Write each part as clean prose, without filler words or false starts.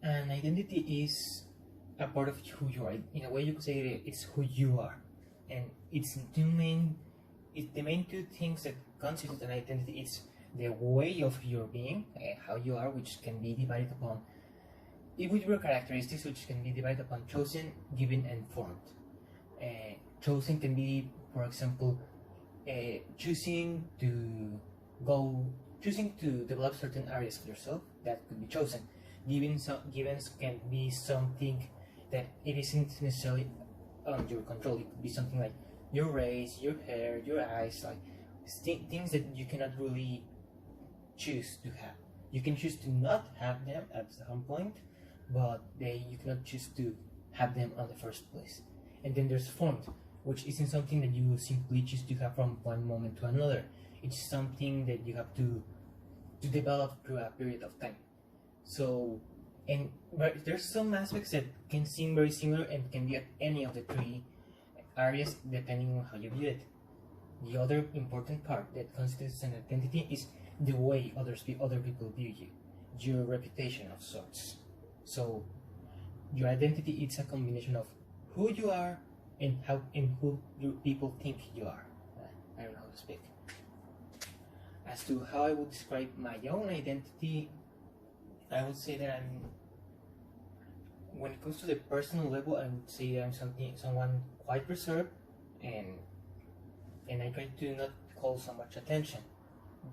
An identity is a part of who you are. In a way, you could say it's who you are, and the main two things that constitute an identity. It's the way of your being, how you are, which can be divided upon individual characteristics, which can be divided upon chosen, given, and formed. Chosen can be, for example, choosing to develop certain areas of yourself. That could be chosen. Givens can be something that it isn't necessarily under your control. It could be something like your race, your hair, your eyes, like things that you cannot really choose to have. You can choose to not have them at some point, but you cannot choose to have them on the first place. And then there's formed, which isn't something that you simply choose to have from one moment to another. It's something that you have to develop through a period of time. So, but there's some aspects that can seem very similar and can be at any of the three areas depending on how you view it. The other important part that constitutes an identity is the way other people view you, your reputation of sorts. So, your identity is a combination of who you are and who people think you are. I don't know how to speak. As to how I would describe my own identity, I would say that when it comes to the personal level, I would say that I'm someone quite reserved, and I try to not call so much attention.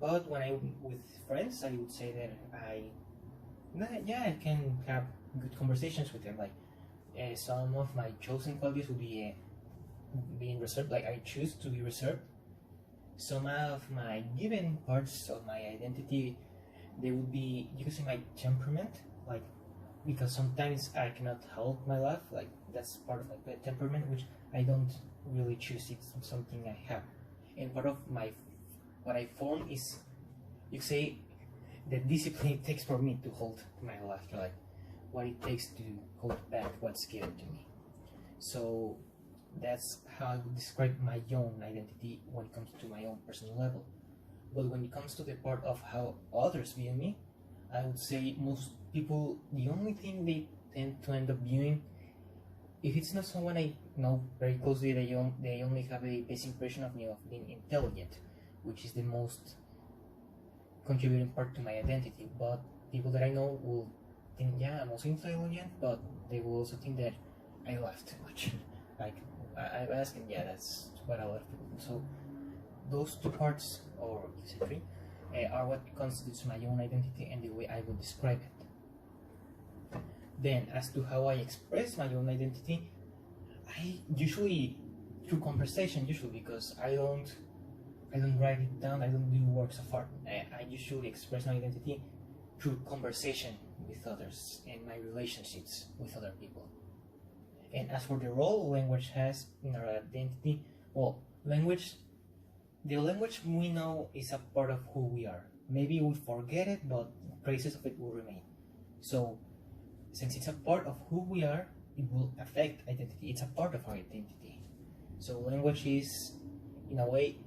But when I'm with friends, I would say that I can have good conversations with them. Like some of my chosen qualities would be being reserved. Like I choose to be reserved. Some of my given parts of my identity, they would be, you could say, my temperament, like, because sometimes I cannot help my laugh, like that's part of my temperament, which I don't really choose. It's something I have. And part of what I form is, you could say, the discipline it takes for me to hold my laughter, like what it takes to hold back what's given to me. So that's how I would describe my own identity when it comes to my own personal level. But when it comes to the part of how others view me, I would say most people, the only thing they tend to end up viewing, if it's not someone I know very closely, they only have a basic impression of me of being intelligent, which is the most contributing part to my identity. But people that I know will think, yeah, I'm also intelligent, but they will also think that I laugh too much. Like, I've asked, and yeah, that's what a lot of people do. So those two parts, or you say three, are what constitutes my own identity and the way I would describe it. Then, as to how I express my own identity, I usually through conversation, because I don't write it down. I don't do works of art. I usually express my identity through conversation with others and my relationships with other people. And as for the role language has in our identity, well, the language we know is a part of who we are. Maybe we forget it, but traces of it will remain. So, since it's a part of who we are, it will affect identity. It's a part of our identity. So, language is, in a way,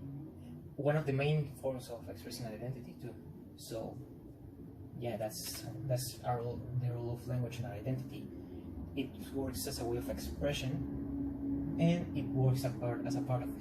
one of the main forms of expressing identity too. So, yeah, that's the role of language in our identity. It works as a way of expression, and it works as a part of it.